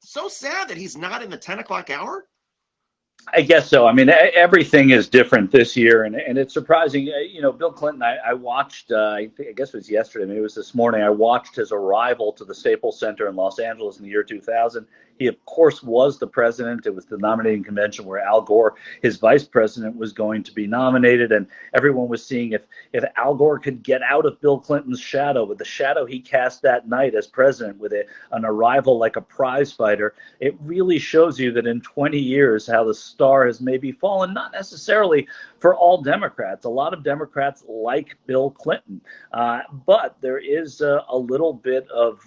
so sad that he's not in the 10 o'clock hour. I guess so. I mean, everything is different this year, and it's surprising. Bill Clinton, I watched, I guess it was yesterday, maybe it was this morning, I watched his arrival to the Staples Center in Los Angeles in the year 2000. He, of course, was the president. It was the nominating convention where Al Gore, his vice president, was going to be nominated, and everyone was seeing if Al Gore could get out of Bill Clinton's shadow, with the shadow he cast that night as president, with an arrival like a prize fighter. It really shows you that in 20 years how the star has maybe fallen, not necessarily for all Democrats. A lot of Democrats like Bill Clinton, but there is a little bit of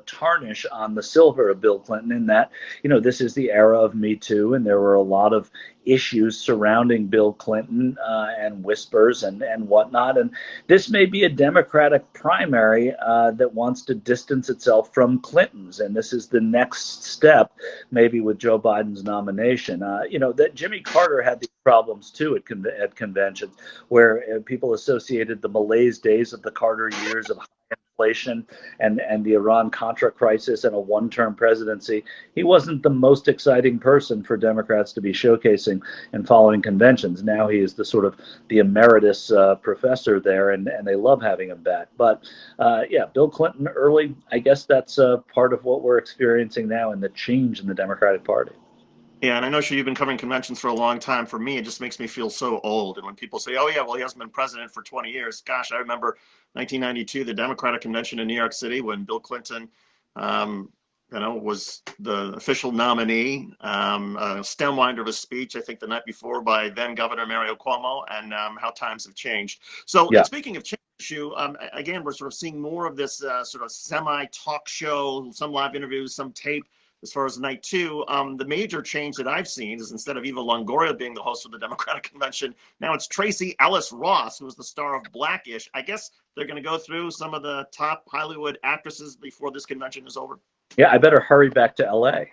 tarnish on the silver of Bill Clinton in that this is the era of Me Too, and there were a lot of issues surrounding Bill Clinton and whispers and whatnot. And this may be a Democratic primary that wants to distance itself from Clinton's. And this is the next step, maybe with Joe Biden's nomination. That Jimmy Carter had these problems too at conventions, where people associated the malaise days of the Carter years of inflation and the Iran-Contra crisis and a one-term presidency. He wasn't the most exciting person for Democrats to be showcasing and following conventions. Now he is the sort of the emeritus professor there, and they love having him back. But Bill Clinton early, I guess that's part of what we're experiencing now in the change in the Democratic Party. Yeah, and I know you've been covering conventions for a long time. For me, it just makes me feel so old. And when people say, oh, yeah, well, he hasn't been president for 20 years. Gosh, I remember 1992, the Democratic Convention in New York City, when Bill Clinton, was the official nominee, a stem winder of a speech, I think the night before, by then Governor Mario Cuomo, and how times have changed. So speaking of change, again, we're sort of seeing more of this sort of semi-talk show, some live interviews, some tape. As far as night two, the major change that I've seen is instead of Eva Longoria being the host of the Democratic Convention, now it's Tracy Ellis Ross, who is the star of Blackish. I guess they're going to go through some of the top Hollywood actresses before this convention is over. Yeah, I better hurry back to L.A.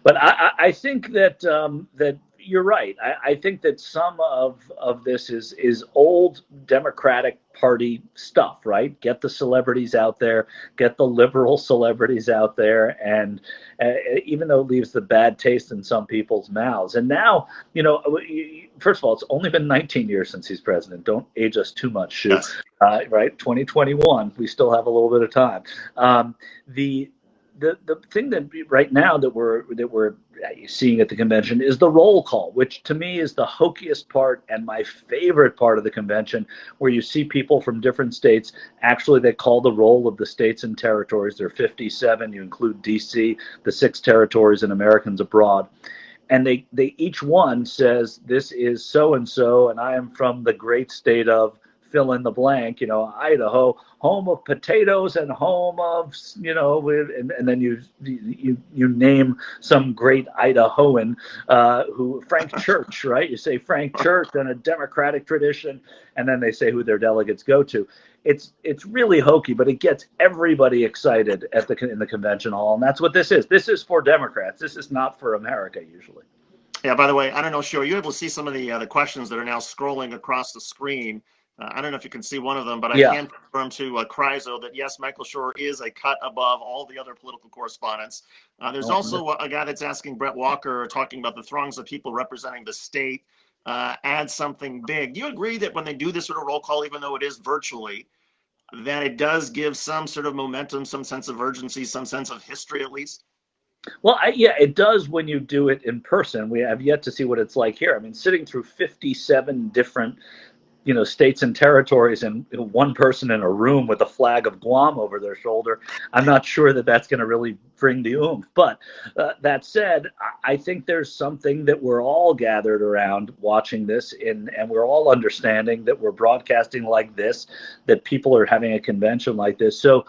But I think that you're right. I think that some of this is old Democratic Party stuff, right? Get the celebrities out there, get the liberal celebrities out there, and even though it leaves the bad taste in some people's mouths. And now, first of all, it's only been 19 years since he's president. Don't age us too much, Shu. Yes. Right? 2021, we still have a little bit of time. The thing that right now that we're seeing at the convention is the roll call, which to me is the hokiest part and my favorite part of the convention, where you see people from different states. Actually, they call the roll of the states and territories. There are 57. You include D.C., the 6 territories and Americans abroad. And they each one says, this is so-and-so, and I am from the great state of fill in the blank, Idaho, home of potatoes and home of, and then you name some great Idahoan, who Frank Church, right? You say Frank Church and a Democratic tradition, and then they say who their delegates go to. It's really hokey, but it gets everybody excited in the convention hall, and that's what this is. This is for Democrats. This is not for America usually. Yeah. By the way, I don't know, Sure, are you able to see some of the questions that are now scrolling across the screen? I don't know if you can see one of them, but I can confirm to Chryso that, yes, Michael Schur is a cut above all the other political correspondents. There's also a guy that's asking Brett Walker, talking about the throngs of people representing the state, add something big. Do you agree that when they do this sort of roll call, even though it is virtually, that it does give some sort of momentum, some sense of urgency, some sense of history at least? Well, it does when you do it in person. We have yet to see what it's like here. I mean, sitting through 57 different states and territories and one person in a room with a flag of Guam over their shoulder, I'm not sure that that's going to really bring the oomph. But that said, I think there's something that we're all gathered around watching this and we're all understanding that we're broadcasting like this, that people are having a convention like this. So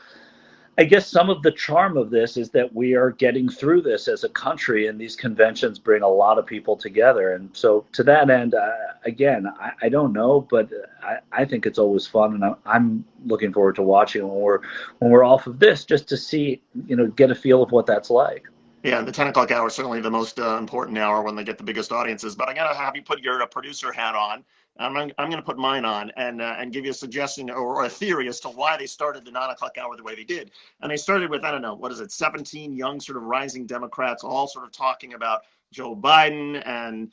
I guess some of the charm of this is that we are getting through this as a country, and these conventions bring a lot of people together. And so to that end, again, I don't know, but I think it's always fun, and I'm looking forward to watching when we're off of this, just to see, get a feel of what that's like. Yeah, the 10 o'clock hour is certainly the most important hour when they get the biggest audiences. But I got to have you put your producer hat on. I'm going to put mine on and give you a suggestion or a theory as to why they started the 9 o'clock hour the way they did. And they started with, I don't know, what is it, 17 young sort of rising Democrats all sort of talking about Joe Biden and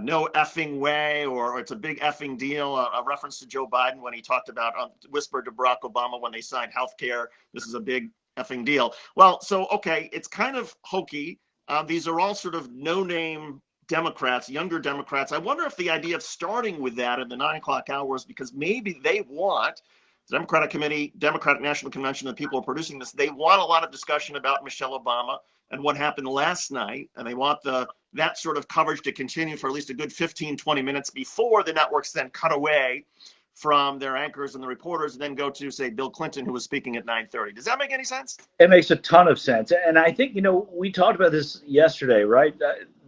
no effing way, or it's a big effing deal, a reference to Joe Biden when he talked about, whispered to Barack Obama when they signed health care, this is a big effing deal. Well, so, okay, it's kind of hokey. These are all sort of no-name Democrats, younger Democrats. I wonder if the idea of starting with that in the 9 o'clock hours, because maybe they want the Democratic Committee, Democratic National Convention, the people who are producing this, they want a lot of discussion about Michelle Obama and what happened last night. And they want that sort of coverage to continue for at least a good 15, 20 minutes before the networks then cut away from their anchors and the reporters and then go to, say, Bill Clinton, who was speaking at 9:30. Does that make any sense? It makes a ton of sense. And I think, we talked about this yesterday, right?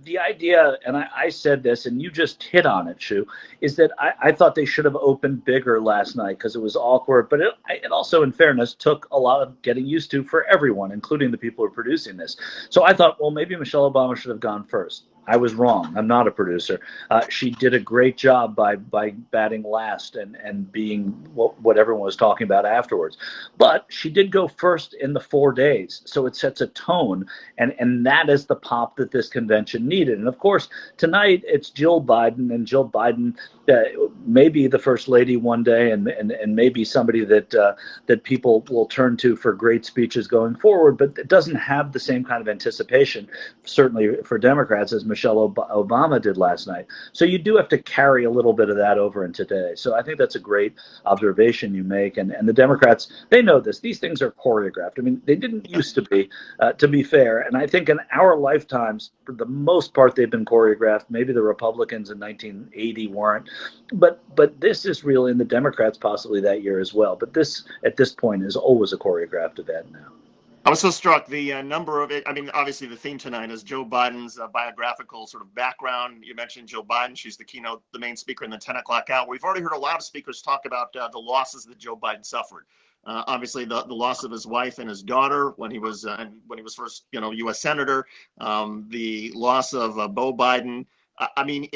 The idea, and I said this, and you just hit on it, Shu, is that I thought they should have opened bigger last night because it was awkward. But it also, in fairness, took a lot of getting used to for everyone, including the people who are producing this. So I thought, well, maybe Michelle Obama should have gone first. I was wrong. I'm not a producer. She did a great job by batting last and being what everyone was talking about afterwards. But she did go first in the 4 days, so it sets a tone, and that is the pop that this convention needed. And of course, tonight it's Jill Biden, and Jill Biden may be the first lady one day, and maybe somebody that people will turn to for great speeches going forward. But it doesn't have the same kind of anticipation, certainly for Democrats, as Michelle Obama did last night. So you do have to carry a little bit of that over in today. So I think that's a great observation you make. And the Democrats, they know this. These things are choreographed. I mean, they didn't used to be fair. And I think in our lifetimes, for the most part, they've been choreographed. Maybe the Republicans in 1980 weren't. But this is really, in the Democrats possibly that year as well. But this, at this point, is always a choreographed event now. I was so struck the number of it. I mean, obviously the theme tonight is Joe Biden's biographical sort of background. You mentioned Jill Biden. She's the main speaker in the 10 o'clock hour. We've already heard a lot of speakers talk about the losses that Joe Biden suffered. Obviously, the loss of his wife and his daughter when he was first, U.S. senator. The loss of Beau Biden. I mean,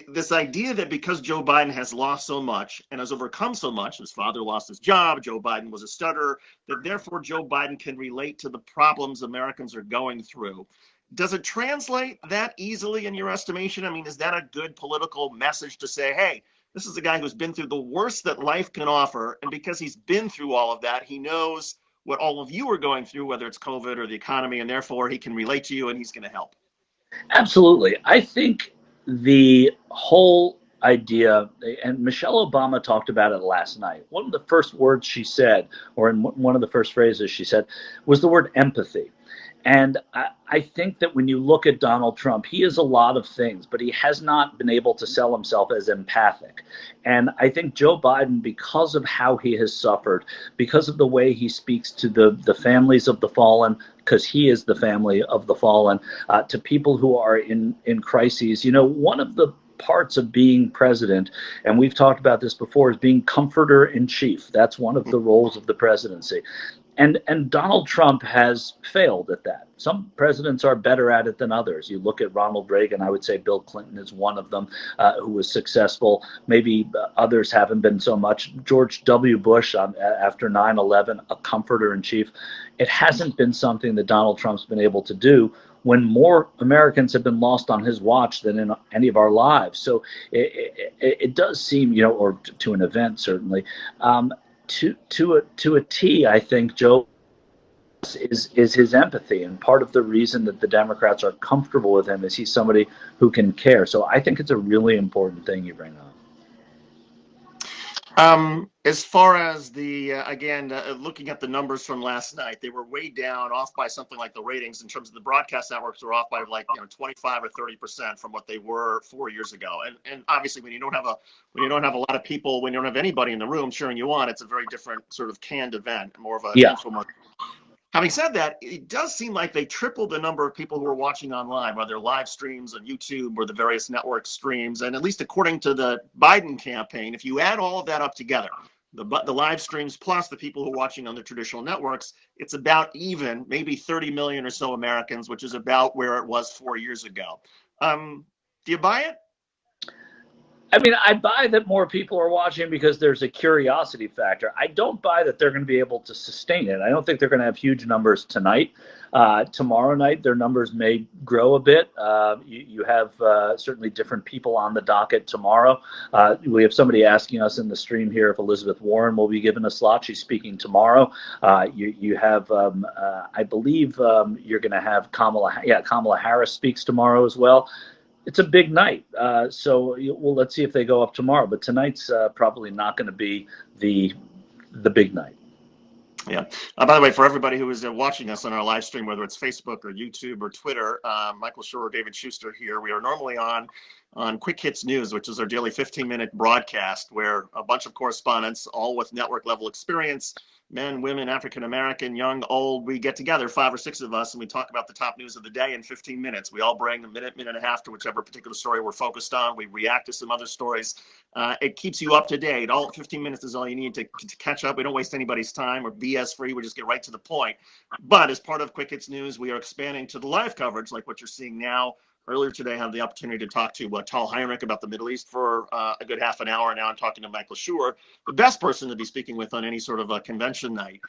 this idea that because Joe Biden has lost so much and has overcome so much, his father lost his job, Joe Biden was a stutterer, that therefore Joe Biden can relate to the problems Americans are going through. Does it translate that easily in your estimation? I mean, is that a good political message to say, hey, this is a guy who's been through the worst that life can offer, and because he's been through all of that, he knows what all of you are going through, whether it's COVID or the economy, and therefore he can relate to you and he's going to help? Absolutely. I think the whole idea, and Michelle Obama talked about it last night. One of the first words she said, or in one of the first phrases she said, was the word empathy. And I think that when you look at Donald Trump, he is a lot of things, but he has not been able to sell himself as empathic. And I think Joe Biden, because of how he has suffered, because of the way he speaks to the families of the fallen, because he is the family of the fallen, to people who are in crises. One of the parts of being president, and we've talked about this before, is being comforter in chief. That's one of the roles of the presidency. And Donald Trump has failed at that. Some presidents are better at it than others. You look at Ronald Reagan, I would say Bill Clinton is one of them who was successful. Maybe others haven't been so much. George W. Bush, after 9/11, a comforter in chief. It hasn't been something that Donald Trump's been able to do when more Americans have been lost on his watch than in any of our lives. So it does seem, or to an event certainly, to a T, I think Joe is his empathy, and part of the reason that the Democrats are comfortable with him is he's somebody who can care. So I think it's a really important thing you bring up. As far as looking at the numbers from last night, they were way down, off by something like the ratings in terms of the broadcast networks were off by 25 or 30% from what they were 4 years ago. And obviously when you don't have a lot of people, when you don't have anybody in the room cheering you on, it's a very different sort of canned event, more of a infomercial. Having said that, it does seem like they tripled the number of people who are watching online, whether live streams on YouTube or the various network streams. And at least according to the Biden campaign, if you add all of that up together, the live streams plus the people who are watching on the traditional networks, it's about even, maybe 30 million or so Americans, which is about where it was 4 years ago. Do you buy it? I mean, I buy that more people are watching because there's a curiosity factor. I don't buy that they're going to be able to sustain it. I don't think they're going to have huge numbers tonight. Tomorrow night, their numbers may grow a bit. You have certainly different people on the docket tomorrow. We have somebody asking us in the stream here if Elizabeth Warren will be given a slot. She's speaking tomorrow. You have, I believe, you're going to have Kamala Harris speaks tomorrow as well. It's a big night, well, let's see if they go up tomorrow. But tonight's probably not going to be the big night. Yeah. By the way, for everybody who is watching us on our live stream, whether it's Facebook or YouTube or Twitter, Michael Schur, David Schuster here. We are normally on Quick Hits News, which is our daily 15-minute broadcast where a bunch of correspondents, all with network level experience, men, women, African American, young, old, we get together, 5 or 6 of us, and we talk about the top news of the day in 15 minutes. We all bring a minute and a half to whichever particular story we're focused on. We react to some other stories. It keeps you up to date. All 15 minutes is all you need to catch up. We don't waste anybody's time or BS free. We just get right to the point. But as part of Quick Hits News, we are expanding to the live coverage like what you're seeing now. Earlier today, I had the opportunity to talk to Tal Heinrich about the Middle East for a good half an hour. Now I'm talking to Michael Schur, the best person to be speaking with on any sort of a convention night.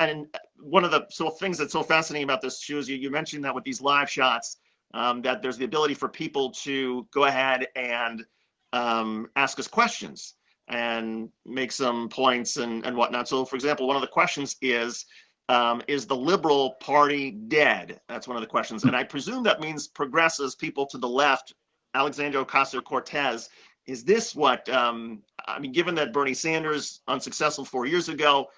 And one of the things that's so fascinating about this, Schur, is you mentioned that with these live shots, that there's the ability for people to go ahead and ask us questions and make some points and whatnot. So, for example, one of the questions is the Liberal Party dead? That's one of the questions. And I presume that means progressives, people to the left, Alexandria Ocasio-Cortez. Is this what, given that Bernie Sanders, unsuccessful 4 years ago,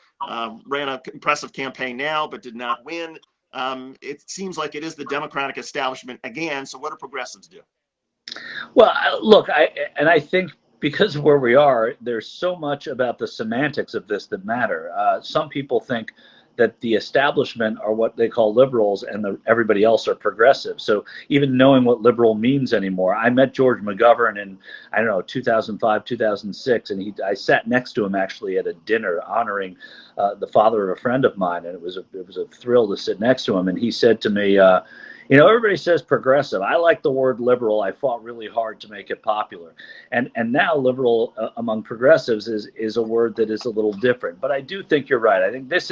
ran an impressive campaign now, but did not win, it seems like it is the Democratic establishment again. So what do progressives do? Well, look, I think because of where we are, there's so much about the semantics of this that matter. Some people think that the establishment are what they call liberals and everybody else are progressive. So even knowing what liberal means anymore, I met George McGovern in, 2005, 2006, and I sat next to him actually at a dinner honoring the father of a friend of mine, and it was a thrill to sit next to him. And he said to me, everybody says progressive. I like the word liberal. I fought really hard to make it popular. And now liberal among progressives is a word that is a little different. But I do think you're right. I think this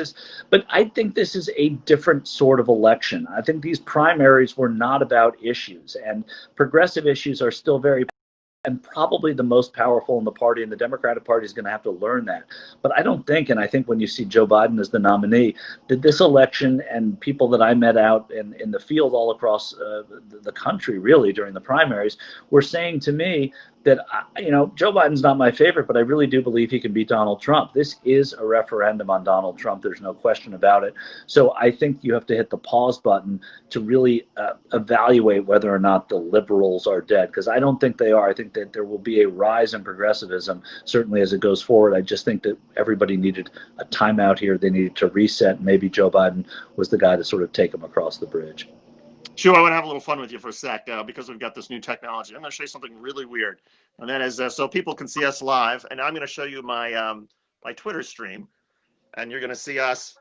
is a different sort of election. I think these primaries were not about issues, and progressive issues are still very and probably the most powerful in the party, and the Democratic Party is going to have to learn that. But I don't think, and I think when you see Joe Biden as the nominee, that this election and people that I met out in the field all across the country really during the primaries were saying to me that, Joe Biden's not my favorite, but I really do believe he can beat Donald Trump. This is a referendum on Donald Trump. There's no question about it. So I think you have to hit the pause button to really evaluate whether or not the liberals are dead, because I don't think they are. I think that there will be a rise in progressivism, certainly as it goes forward. I just think that everybody needed a timeout here. They needed to reset. Maybe Joe Biden was the guy to sort of take them across the bridge. Sure, I want to have a little fun with you for a sec because we've got this new technology. I'm going to show you something really weird, and that is so people can see us live. And I'm going to show you my my Twitter stream, and you're going to see us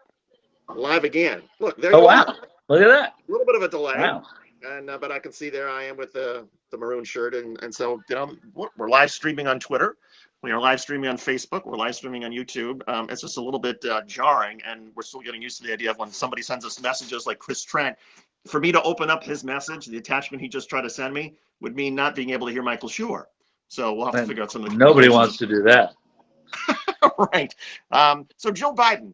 live again. Look, there you wow. are. Look at that. A little bit of a delay. Wow. And but I can see there I am with the maroon shirt, and so we're live streaming on Twitter. We are live streaming on Facebook. We're live streaming on YouTube. It's just a little bit jarring, and we're still getting used to the idea of when somebody sends us messages like Chris Trent. For me to open up his message, the attachment he just tried to send me, would mean not being able to hear Michael Schur. So we'll have to figure out some of the Nobody wants to do that. Right. So Jill Biden.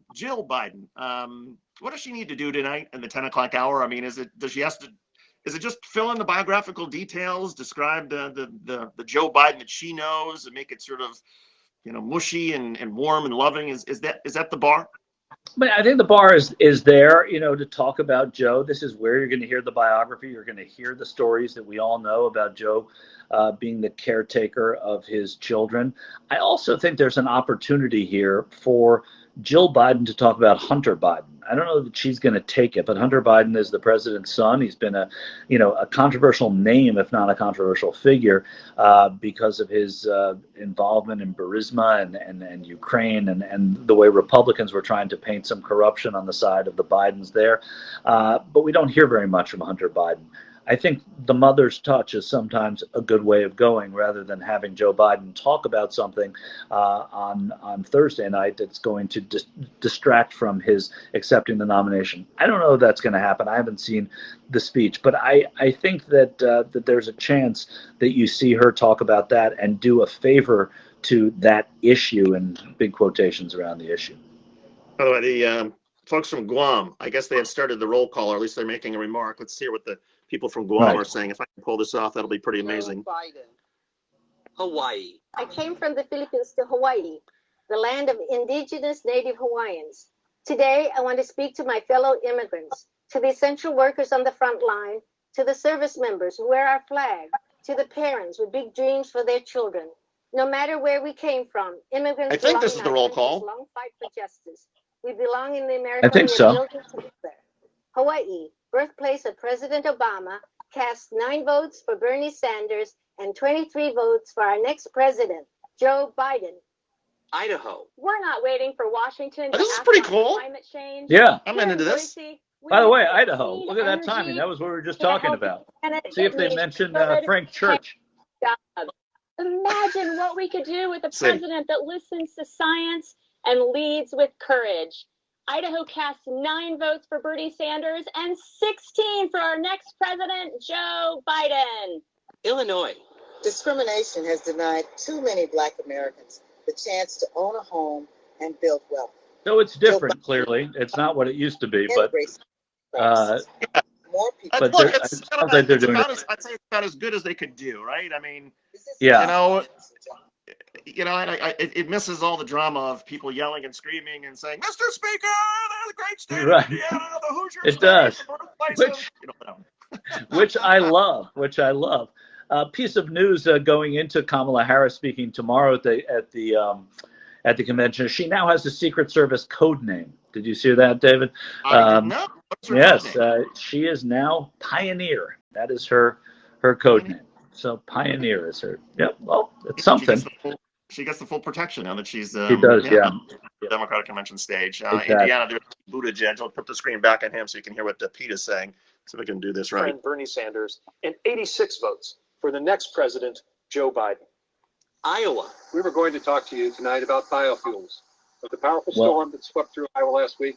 What does she need to do tonight in the 10 o'clock hour? I mean, is it just fill in the biographical details, describe the Joe Biden that she knows, and make it sort of, mushy and warm and loving? Is that the bar? But I think the bar is there, to talk about Joe. This is where you're going to hear the biography. You're going to hear the stories that we all know about Joe being the caretaker of his children. I also think there's an opportunity here for Jill Biden to talk about Hunter Biden. I don't know that she's going to take it, but Hunter Biden is the president's son. He's been a controversial name, if not a controversial figure, because of his involvement in Burisma and Ukraine and the way Republicans were trying to paint some corruption on the side of the Bidens there. But we don't hear very much from Hunter Biden. I think the mother's touch is sometimes a good way of going, rather than having Joe Biden talk about something on Thursday night that's going to distract from his accepting the nomination. I don't know if that's going to happen. I haven't seen the speech, but I think that that there's a chance that you see her talk about that and do a favor to that issue, and big quotations around the issue. By the way, the folks from Guam, I guess they have started the roll call, or at least they're making a remark. Let's hear what the people from Guam are saying. If I can pull this off, that'll be pretty amazing. Biden. Hawaii. I came from the Philippines to Hawaii, the land of indigenous native Hawaiians. Today, I want to speak to my fellow immigrants, to the essential workers on the front line, to the service members who wear our flag, to the parents with big dreams for their children. No matter where we came from, immigrants. I think this is the roll call. Long fight for justice. We belong in the American I think so. together. Hawaii, birthplace of President Obama, cast 9 votes for Bernie Sanders and 23 votes for our next president, Joe Biden. Idaho. We're not waiting for Washington to This is act pretty on cool. climate change. Yeah. I'm into this. By the way, Idaho, look at that timing. That was what we were just talking about. See if they mentioned Frank Church. Imagine what we could do with a president that listens to science and leads with courage. Idaho cast 9 votes for Bernie Sanders and 16 for our next president, Joe Biden. Illinois. Discrimination has denied too many Black Americans the chance to own a home and build wealth. So it's different, clearly. It's not what it used to be, but more people. But Look, it sounds like they're doing I'd say it's about as good as they could do, right? I mean, yeah. It misses all the drama of people yelling and screaming and saying, "Mr. Speaker, the great state of Right. Indiana, the Hoosiers." It does. Which, Which I love. Piece of news going into Kamala Harris speaking tomorrow at the convention. She now has a Secret Service code name. Did you see that, David? I did not. What's her Yes, code name? she is now Pioneer. That is her code name. So Pioneer is her. Yep. Well, it's something. She gets the full protection now that she's She does, yeah. the Democratic convention stage. Exactly. Indiana, there's Buttigieg. I'll put the screen back on him so you can hear what Pete is saying. So we can do this right. Bernie Sanders and 86 votes for the next president, Joe Biden. Iowa. We were going to talk to you tonight about biofuels, but the powerful storm that swept through Iowa last week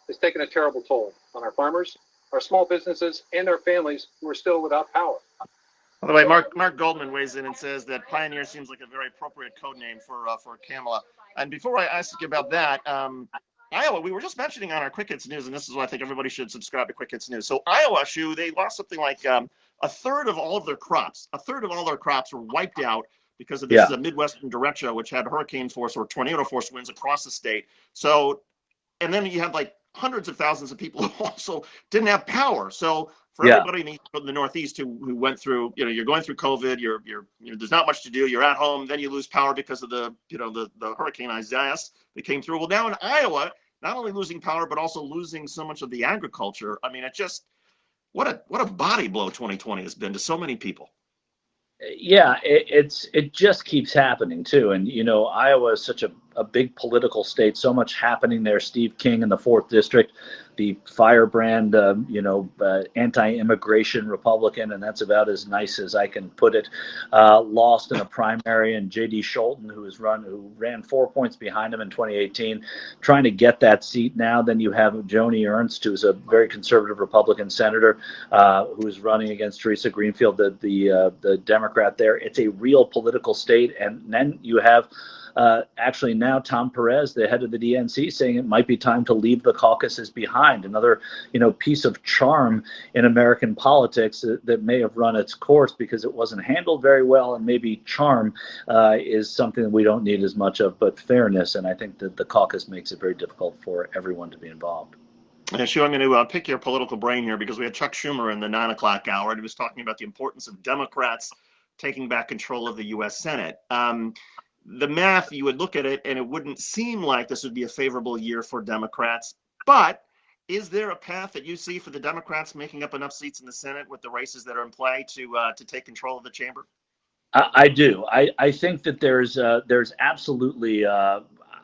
has taken a terrible toll on our farmers, our small businesses, and our families who are still without power. By the way, Mark Goldman weighs in and says that Pioneer seems like a very appropriate code name for Kamala. And before I ask you about that, Iowa, we were just mentioning on our Quick Hits News, and this is why I think everybody should subscribe to Quick Hits News. So Iowa, they lost something like a third of all of their crops. A third of all their crops were wiped out because of this Midwestern derecho, which had hurricane force or tornado force winds across the state. So, and then you had like hundreds of thousands of people who also didn't have power. So for everybody in the Northeast who went through, you're going through COVID, there's not much to do. You're at home, then you lose power because of the Hurricane Isaias that came through. Well, now in Iowa, not only losing power, but also losing so much of the agriculture. I mean, it just, what a body blow 2020 has been to so many people. Yeah, it just keeps happening too. And Iowa is such a big political state, so much happening there. Steve King in the 4th district, the firebrand, anti-immigration Republican, and that's about as nice as I can put it. Lost in a primary, and J.D. Scholten, who ran 4 points behind him in 2018, trying to get that seat now. Then you have Joni Ernst, who's a very conservative Republican senator, who's running against Teresa Greenfield, the Democrat there. It's a real political state, and then you have. Actually now Tom Perez, the head of the DNC, saying it might be time to leave the caucuses behind. Another, piece of charm in American politics that may have run its course because it wasn't handled very well, and maybe charm is something that we don't need as much of, but fairness. And I think that the caucus makes it very difficult for everyone to be involved. And Shu, I'm going to pick your political brain here because we had Chuck Schumer in the 9 o'clock hour, and he was talking about the importance of Democrats taking back control of the U.S. Senate. The math, you would look at it and it wouldn't seem like this would be a favorable year for Democrats. But is there a path that you see for the Democrats making up enough seats in the Senate with the races that are in play to take control of the chamber? I do. I think that there's absolutely.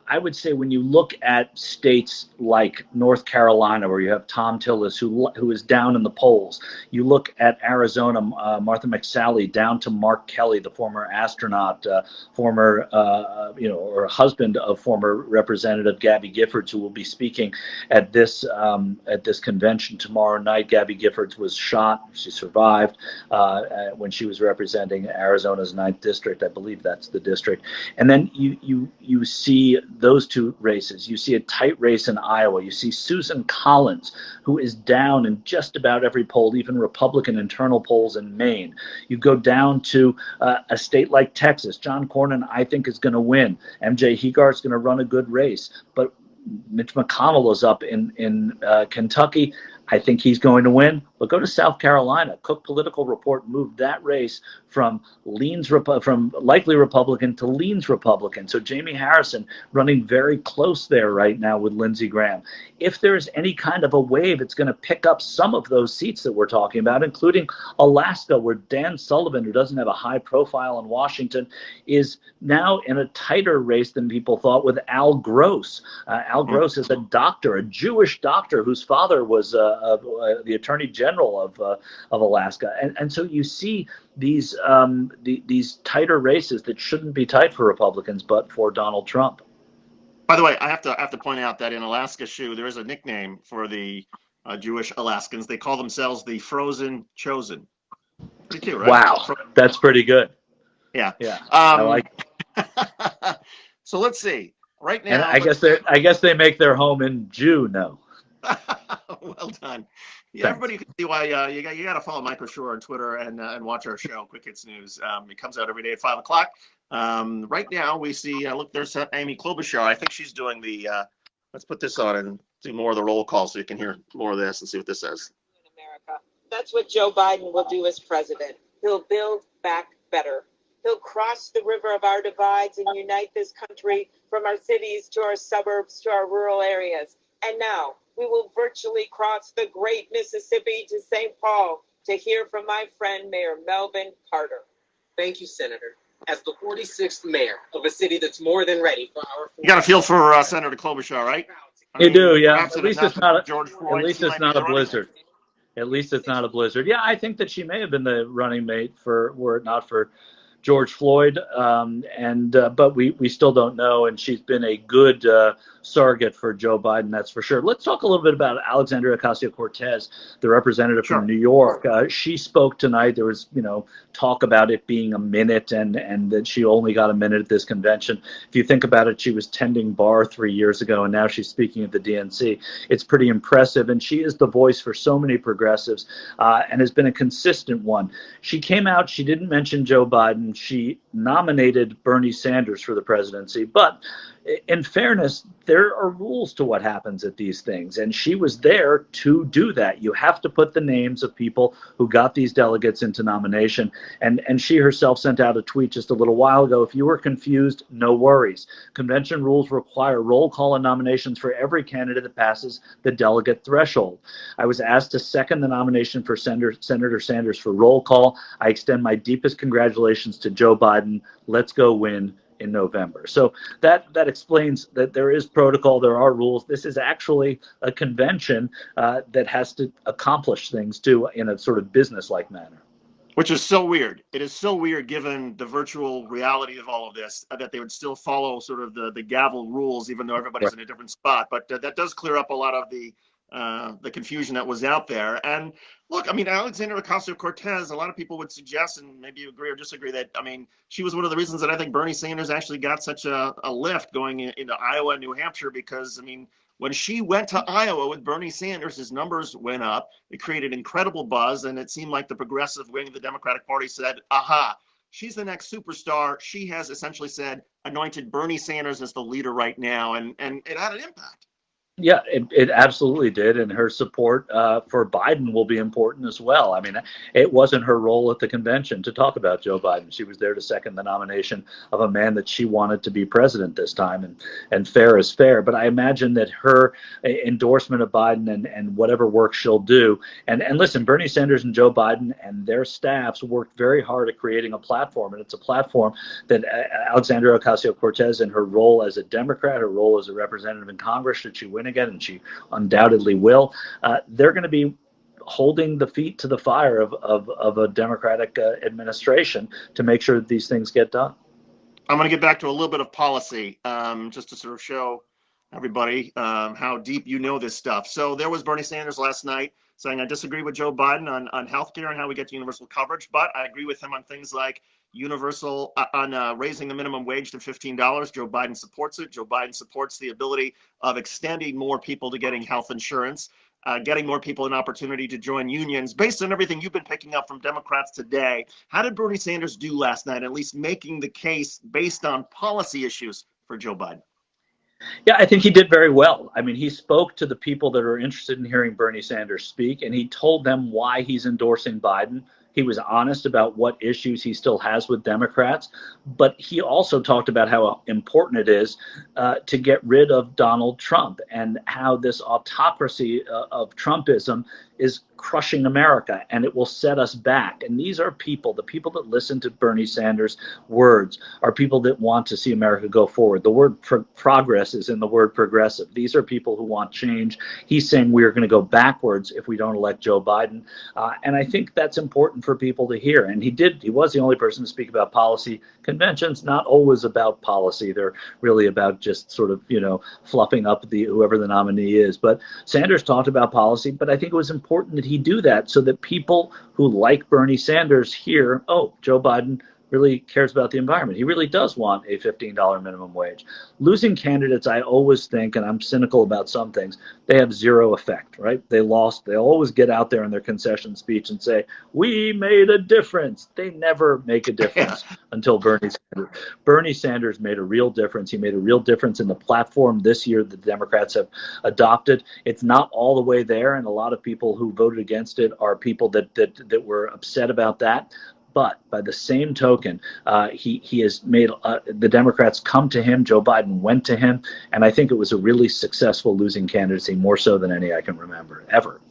I would say when you look at states like North Carolina, where you have Tom Tillis, who is down in the polls, you look at Arizona, Martha McSally, down to Mark Kelly, the former astronaut, or husband of former Representative Gabby Giffords, who will be speaking at this convention tomorrow night. Gabby Giffords was shot; she survived when she was representing Arizona's 9th district. I believe that's the district. And then you see those two races. You see a tight race in Iowa. You see Susan Collins, who is down in just about every poll, even Republican internal polls in Maine. You go down to a state like Texas. John Cornyn, I think, is going to win. MJ Hegart's going to run a good race. But Mitch McConnell is up in Kentucky. I think he's going to win. But go to South Carolina. Cook Political Report moved that race from likely Republican to leans Republican. So Jamie Harrison running very close there right now with Lindsey Graham. If there's any kind of a wave, it's going to pick up some of those seats that we're talking about, including Alaska, where Dan Sullivan, who doesn't have a high profile in Washington, is now in a tighter race than people thought with Al Gross. Al Gross is a doctor, a Jewish doctor whose father was the Attorney General of Alaska. And so you see these tighter races that shouldn't be tight for Republicans, but for Donald Trump. By the way, I have to point out that in Alaska, Shu, there is a nickname for the Jewish Alaskans. They call themselves the Frozen Chosen. Pretty cute, right? Wow, that's pretty good. Yeah. I like it. So let's see. Right now, and I guess they make their home in Juneau. Well done. Yeah, everybody can see why you got to follow Michael Shore on Twitter and watch our show, Quick Hits News. It comes out every day at 5 o'clock. Right now, we see, look, there's Amy Klobuchar. I think she's doing the, let's put this on and do more of the roll call so you can hear more of this and see what this says. In America. That's what Joe Biden will do as president. He'll build back better. He'll cross the river of our divides and unite this country from our cities to our suburbs to our rural areas. And now, we will virtually cross the great Mississippi to St. Paul to hear from my friend, Mayor Melvin Carter. Thank you, Senator. As the 46th mayor of a city that's more than ready for our... You got a feel for Senator Klobuchar, right? You do, yeah. At least it's not a blizzard. At least it's not a blizzard. Yeah, I think that she may have been the running mate were it not for George Floyd, but we still don't know, and she's been a good surrogate for Joe Biden, that's for sure. Let's talk a little bit about Alexandria Ocasio-Cortez, the representative from New York. She spoke tonight. There was, talk about it being a minute and that she only got a minute at this convention. If you think about it, she was tending bar 3 years ago, and now she's speaking at the DNC. It's pretty impressive, and she is the voice for so many progressives and has been a consistent one. She came out, she didn't mention Joe Biden. She nominated Bernie Sanders for the presidency, but in fairness, there are rules to what happens at these things, and she was there to do that. You have to put the names of people who got these delegates into nomination, and she herself sent out a tweet just a little while ago. If you were confused, no worries. Convention rules require roll call on nominations for every candidate that passes the delegate threshold. I was asked to second the nomination for Senator Sanders for roll call. I extend my deepest congratulations to Joe Biden. Let's go win in November. So that explains that there is protocol, there are rules. This is actually a convention that has to accomplish things too in a sort of business-like manner. Which is so weird. It is so weird given the virtual reality of all of this that they would still follow sort of the gavel rules, even though everybody's in a different spot. But that does clear up a lot of the confusion that was out there. And look, I mean, Alexandria Ocasio-Cortez, a lot of people would suggest, and maybe you agree or disagree, that, I mean, she was one of the reasons that I think Bernie Sanders actually got such a lift going into Iowa and New Hampshire, because, I mean, when she went to Iowa with Bernie Sanders, his numbers went up. It created incredible buzz, and it seemed like the progressive wing of the Democratic Party said, aha, she's the next superstar. She has essentially said, anointed Bernie Sanders as the leader right now, and it had an impact. Yeah, it absolutely did, and her support for Biden will be important as well. I mean, it wasn't her role at the convention to talk about Joe Biden. She was there to second the nomination of a man that she wanted to be president this time, and fair is fair. But I imagine that her endorsement of Biden and whatever work she'll do, and listen, Bernie Sanders and Joe Biden and their staffs worked very hard at creating a platform, and it's a platform that Alexandria Ocasio-Cortez, in her role as a Democrat, her role as a representative in Congress, should she win again, and she undoubtedly will, they're going to be holding the feet to the fire of a Democratic administration to make sure that these things get done. I'm going to get back to a little bit of policy, just to sort of show everybody how deep you know this stuff. So there was Bernie Sanders last night saying, I disagree with Joe Biden on healthcare and how we get to universal coverage, but I agree with him on things like universal on raising the minimum wage to $15. Joe Biden supports it. Joe Biden supports the ability of extending more people to getting health insurance, getting more people an opportunity to join unions. Based on everything you've been picking up from Democrats today, how did Bernie Sanders do last night, at least making the case based on policy issues for Joe Biden? Yeah, I think he did very well. I mean, he spoke to the people that are interested in hearing Bernie Sanders speak, and he told them why he's endorsing Biden. He was honest about what issues he still has with Democrats, but he also talked about how important it is to get rid of Donald Trump and how this autocracy of Trumpism is crushing America, and it will set us back. And these are people, the people that listen to Bernie Sanders' words are people that want to see America go forward. The word progress is in the word progressive. These are people who want change. He's saying we are going to go backwards if we don't elect Joe Biden. And I think that's important for people to hear. And he was the only person to speak about policy. Conventions, not always about policy. They're really about just sort of, fluffing up whoever the nominee is. But Sanders talked about policy, but I think it was important that he do that so that people who like Bernie Sanders hear, oh, Joe Biden really cares about the environment. He really does want a $15 minimum wage. Losing candidates, I always think, and I'm cynical about some things, they have zero effect, right? They lost. They always get out there in their concession speech and say, we made a difference. They never make a difference until Bernie Sanders. Bernie Sanders made a real difference. He made a real difference in the platform this year that the Democrats have adopted. It's not all the way there, and a lot of people who voted against it are people that were upset about that. But by the same token, he has made the Democrats come to him. Joe Biden went to him. And I think it was a really successful losing candidacy, more so than any I can remember, ever.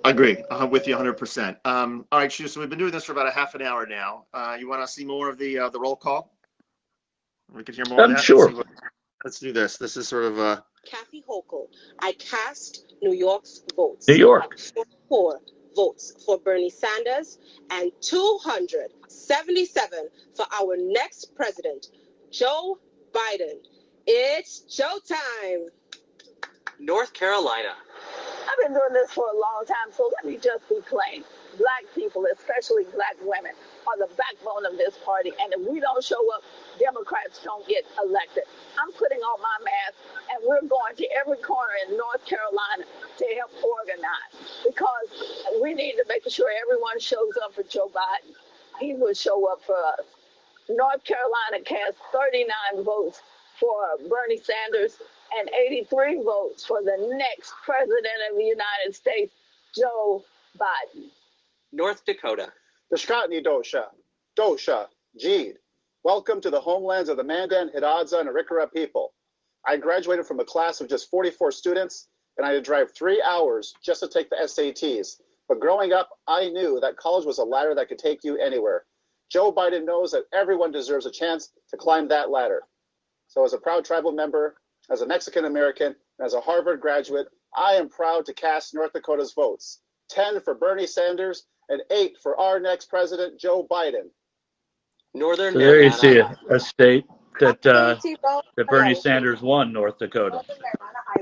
I agree with you 100%. All right, Shu, so we've been doing this for about a half an hour now. You want to see more of the roll call? We could hear more of that? Sure. Let's do this. This is sort of Kathy Hochul. I cast New York's votes. New York. 4 votes for Bernie Sanders and 277 for our next president, Joe Biden. It's Joe time. North Carolina. I've been doing this for a long time, so let me just be plain. Black people, especially black women, are the backbone of this party, and if we don't show up, Democrats don't get elected. I'm putting on my mask, and we're going to every corner in North Carolina to help organize, because we need to make sure everyone shows up for Joe Biden. He will show up for us. North Carolina cast 39 votes for Bernie Sanders and 83 votes for the next president of the United States, Joe Biden. North Dakota. Deshkatni Dosha, Jeed. Welcome to the homelands of the Mandan, Hidatsa, and Arikara people. I graduated from a class of just 44 students, and I had to drive 3 hours just to take the SATs. But growing up, I knew that college was a ladder that could take you anywhere. Joe Biden knows that everyone deserves a chance to climb that ladder. So as a proud tribal member, as a Mexican American, and as a Harvard graduate, I am proud to cast North Dakota's votes. 10 for Bernie Sanders and 8 for our next president, Joe Biden. Northern so there Nevada. you see a state that Bernie Sanders won, North Dakota.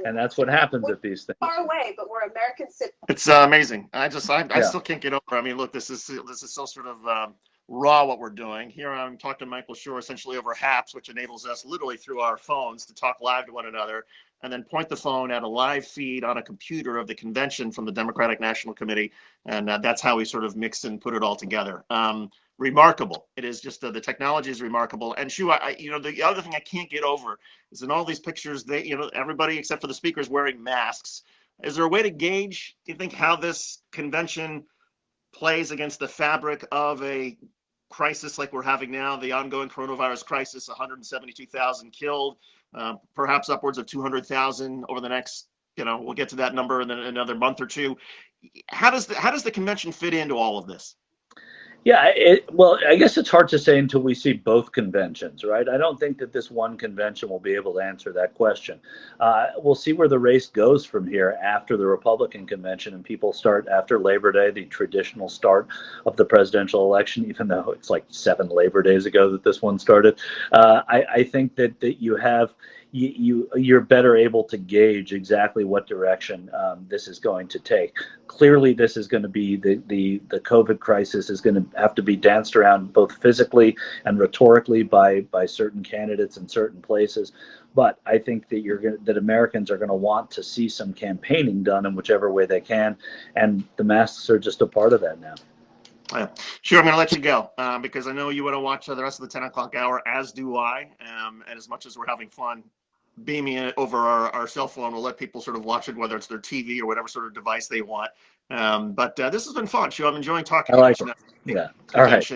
And that's what happens at these things. Far away, but we're American citizens. it's amazing. I still can't get over. I mean, look, this is so sort of raw what we're doing here. I'm talking to Michael Schur essentially over HAPS, which enables us literally through our phones to talk live to one another. and then point the phone at a live feed on a computer of the convention from the Democratic National Committee. And that's how we sort of mix and put it all together. Remarkable. It is just the technology is remarkable. And Shu, the other thing I can't get over is in all these pictures, everybody except for the speakers wearing masks. Is there a way to gauge, do you think, how this convention plays against the fabric of a crisis like we're having now, the ongoing coronavirus crisis, 172,000 killed, perhaps upwards of 200,000 over the next, we'll get to that number in another month or two. How does the convention fit into all of this? Yeah, well, I guess it's hard to say until we see both conventions, right? I don't think that this one convention will be able to answer that question. We'll see where the race goes from here after the Republican convention and people start after Labor Day, the traditional start of the presidential election, even though it's like 7 Labor Days ago that this one started. I think that you have you're better able to gauge exactly what direction this is going to take. Clearly, this is going to be the COVID crisis is going to have to be danced around both physically and rhetorically by certain candidates in certain places. But I think that that Americans are going to want to see some campaigning done in whichever way they can, and the masks are just a part of that now. Yeah. Sure, I'm going to let you go because I know you want to watch the rest of the 10 o'clock hour, as do I. And as much as we're having fun beaming it over our cell phone, we'll let people sort of watch it, whether it's their TV or whatever sort of device they want. But this has been fun, Shu. I'm enjoying talking to you. Yeah. All right.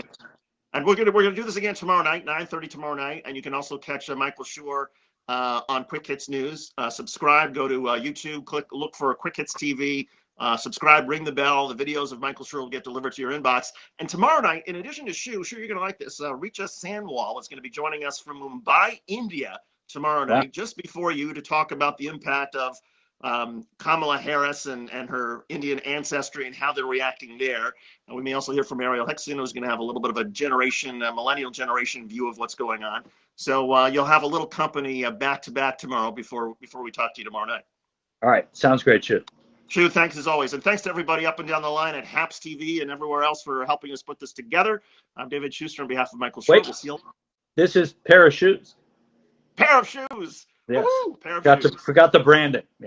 And we're gonna do this again tomorrow night, 9:30 tomorrow night. And you can also catch Michael Schur on Quick Hits News. Subscribe. Go to YouTube. Look for Quick Hits TV. Subscribe. Ring the bell. The videos of Michael Schur will get delivered to your inbox. And tomorrow night, in addition to Shu, you're gonna like this. Richa Sanwal is going to be joining us from Mumbai, India, tomorrow night, just before you, to talk about the impact of Kamala Harris and her Indian ancestry and how they're reacting there. And we may also hear from Ariel Hexon, who's going to have a little bit of a millennial generation view of what's going on. So you'll have a little company back to back tomorrow before we talk to you tomorrow night. All right. Sounds great, Shu. Shu, thanks as always. And thanks to everybody up and down the line at HAPS TV and everywhere else for helping us put this together. I'm David Schuster on behalf of Michael Schur. We'll see you. This is Pair of Shoes. Pair of shoes. Yes. Woo-hoo, pair of shoes. Forgot the branding.